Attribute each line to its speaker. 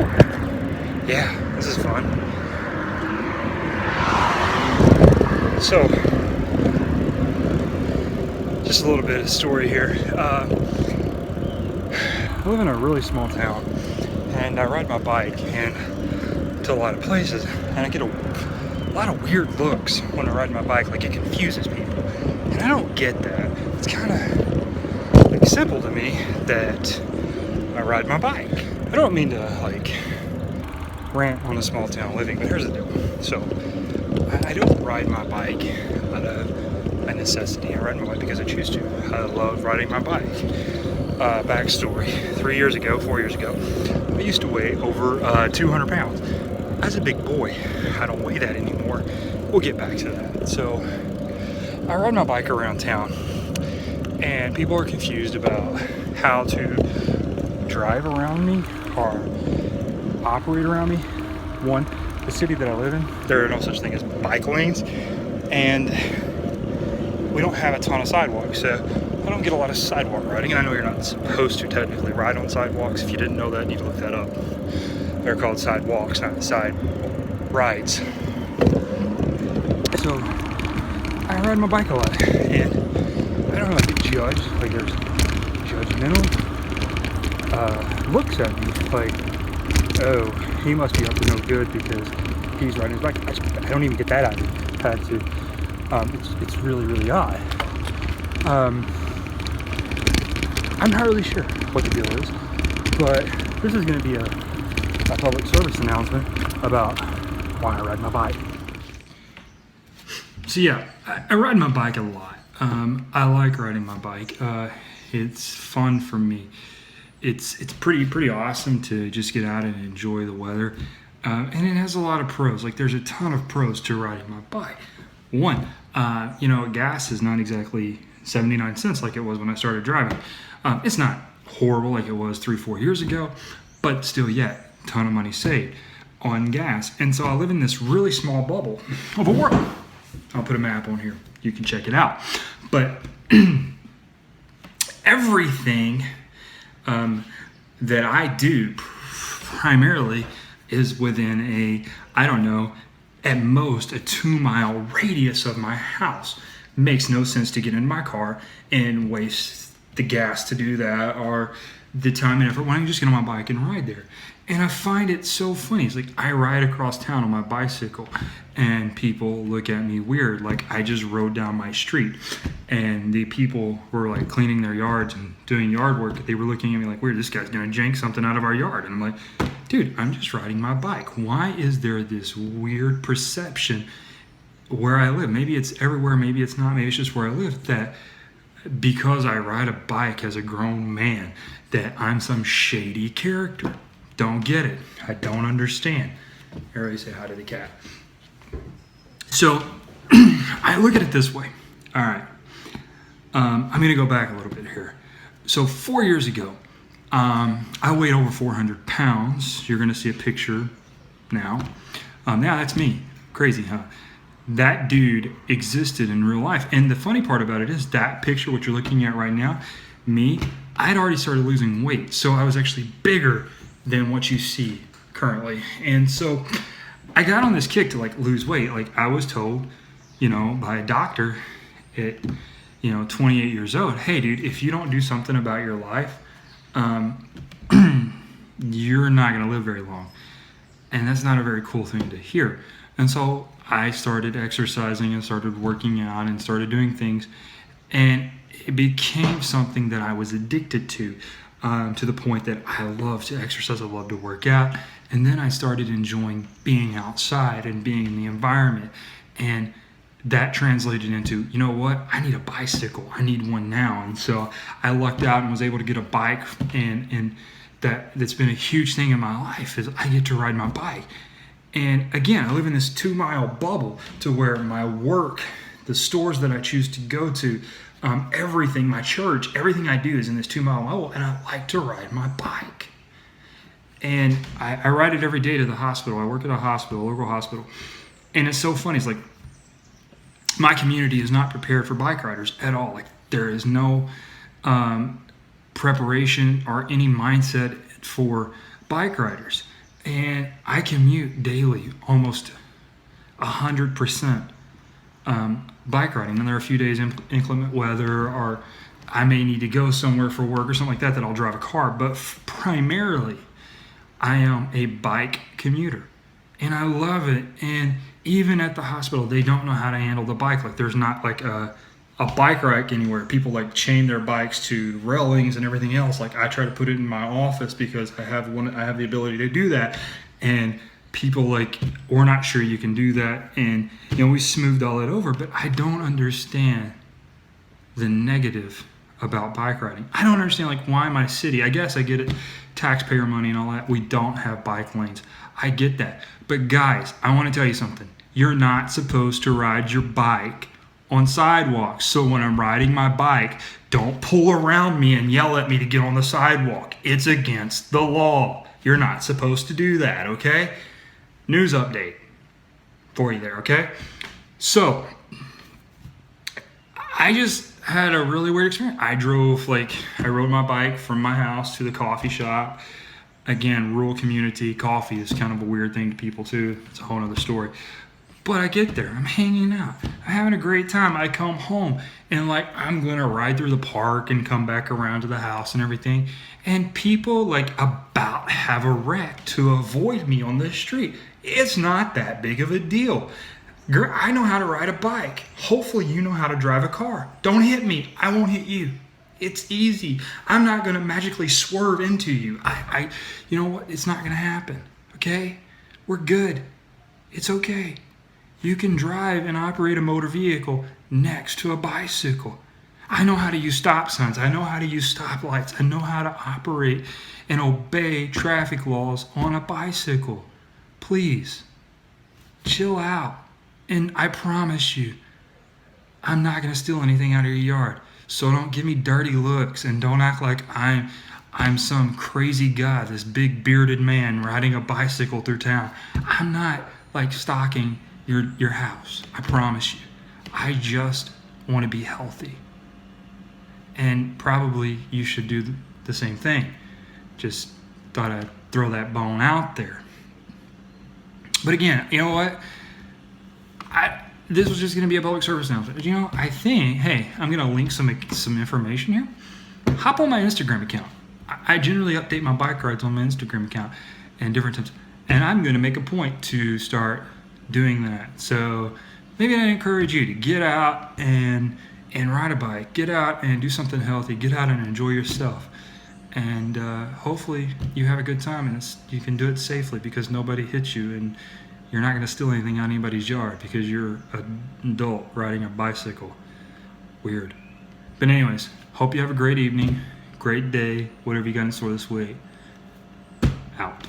Speaker 1: Woo! Yeah, this is fun. So, just a little bit of story here. I live in a really small town, and I ride my bike to a lot of places, and I get a lot of weird looks when I ride my bike. Like, it confuses people, and I don't get that. It's kind of like simple to me that I ride my bike. I don't mean to like rant on a small town living, but here's the deal. So I don't ride my bike out of a necessity. I ride my bike because I choose to. I love riding my bike. Backstory: 4 years ago, I used to weigh over 200 pounds. I was a big boy. I don't weigh that anymore. We'll get back to that. So I ride my bike around town, and people are confused about how to drive around me or operate around me. One, the city that I live in, there are no such thing as bike lanes, and we don't have a ton of sidewalks, so I don't get a lot of sidewalk riding. And I know you're not supposed to technically ride on sidewalks. If you didn't know that, you need to look that up. They're called sidewalks, not side rides. So I ride my bike a lot, and I don't like get judged. Like, there's judgmental looks at me like, oh, he must be up to no good because he's riding his bike. I don't even get that attitude. It's really, really odd. I'm not really sure what the deal is, but this is going to be a public service announcement about why I ride my bike. So yeah, I ride my bike a lot. I like riding my bike. It's fun for me. It's pretty awesome to just get out and enjoy the weather. And it has a lot of pros. Like, there's a ton of pros to riding my bike. One, gas is not exactly 79 cents like it was when I started driving. It's not horrible like it was 3-4 years ago, but still yet, ton of money saved on gas. And so I live in this really small bubble of a world. I'll put a map on here. You can check it out. But everything that I do primarily is within at most a 2-mile radius of my house. Makes no sense to get in my car and waste the gas to do that, or the time and effort when I can just get on my bike and ride there. And I find it so funny. It's like, I ride across town on my bicycle and people look at me weird, like I just rode down my street, and the people were like cleaning their yards and doing yard work. They were looking at me like, weird, this guy's gonna jank something out of our yard. And I'm like, dude, I'm just riding my bike. Why is there this weird perception where I live? Maybe it's everywhere, maybe it's not, maybe it's just where I live, that because I ride a bike as a grown man, that I'm some shady character. Don't get it. I don't understand. Everybody say hi to the cat. So I look at it this way. All right. I'm going to go back a little bit here. So 4 years ago, I weighed over 400 pounds. You're going to see a picture now. Yeah, that's me. Crazy, huh? That dude existed in real life. And the funny part about it is that picture, what you're looking at right now, me, I'd already started losing weight. So I was actually bigger than what you see currently. And so I got on this kick to like lose weight. Like, I was told, by a doctor at, 28 years old, hey dude, if you don't do something about your life, you're not going to live very long. And that's not a very cool thing to hear. And so I started exercising and started working out and started doing things, and it became something that I was addicted to the point that I love to exercise, I love to work out. And then I started enjoying being outside and being in the environment. And that translated into, you know what, I need a bicycle. I need one now. And so I lucked out and was able to get a bike. And that's been a huge thing in my life, is I get to ride my bike. And again, I live in this 2-mile bubble to where my work, the stores that I choose to go to, everything, my church, everything I do is in this 2-mile bubble, and I like to ride my bike. And I ride it every day to the hospital. I work at a hospital, a local hospital. And it's so funny. It's like, my community is not prepared for bike riders at all. Like, there is no preparation or any mindset for bike riders. And I commute daily, almost 100% bike riding. And there are a few days in inclement weather, or I may need to go somewhere for work or something like that I'll drive a car. But primarily, I am a bike commuter. And I love it. And even at the hospital, they don't know how to handle the bike. Like, there's not like a bike rack anywhere. People like chain their bikes to railings and everything else. Like, I try to put it in my office because I have the ability to do that. And people like, we're not sure you can do that. And, we smoothed all that over, but I don't understand the negative about bike riding. I don't understand, like, why my city, I guess I get it, taxpayer money and all that, we don't have bike lanes. I get that. But guys, I want to tell you something. You're not supposed to ride your bike on sidewalks. So when I'm riding my bike, don't pull around me and yell at me to get on the sidewalk. It's against the law. You're not supposed to do that, okay? News update for you there, okay? So, I just had a really weird experience. I rode my bike from my house to the coffee shop. Again, rural community, coffee is kind of a weird thing to people too. It's a whole other story. But I get there, I'm hanging out, I'm having a great time. I come home and I'm gonna ride through the park and come back around to the house and everything. And people about have a wreck to avoid me on the street. It's not that big of a deal. Girl, I know how to ride a bike. Hopefully you know how to drive a car. Don't hit me, I won't hit you. It's easy. I'm not gonna magically swerve into you. You know what? It's not gonna happen, okay? We're good. It's okay. You can drive and operate a motor vehicle next to a bicycle. I know how to use stop signs. I know how to use stoplights. I know how to operate and obey traffic laws on a bicycle. Please, chill out. And I promise you, I'm not gonna steal anything out of your yard. So don't give me dirty looks and don't act like I'm some crazy guy, this big bearded man riding a bicycle through town. I'm not stalking your house. I promise you. I just want to be healthy. And probably you should do the same thing. Just thought I'd throw that bone out there. But again, you know what? This was just going to be a public service announcement. I think, hey, I'm going to link some information here. Hop on my Instagram account. I generally update my bike rides on my Instagram account and different times. And I'm going to make a point to start doing that. So maybe I encourage you to get out and ride a bike. Get out and do something healthy. Get out and enjoy yourself. And hopefully you have a good time and you can do it safely because nobody hits you and you're not going to steal anything out of anybody's yard because you're an adult riding a bicycle. Weird. But anyways, hope you have a great evening, great day, whatever you got in store this week. Out.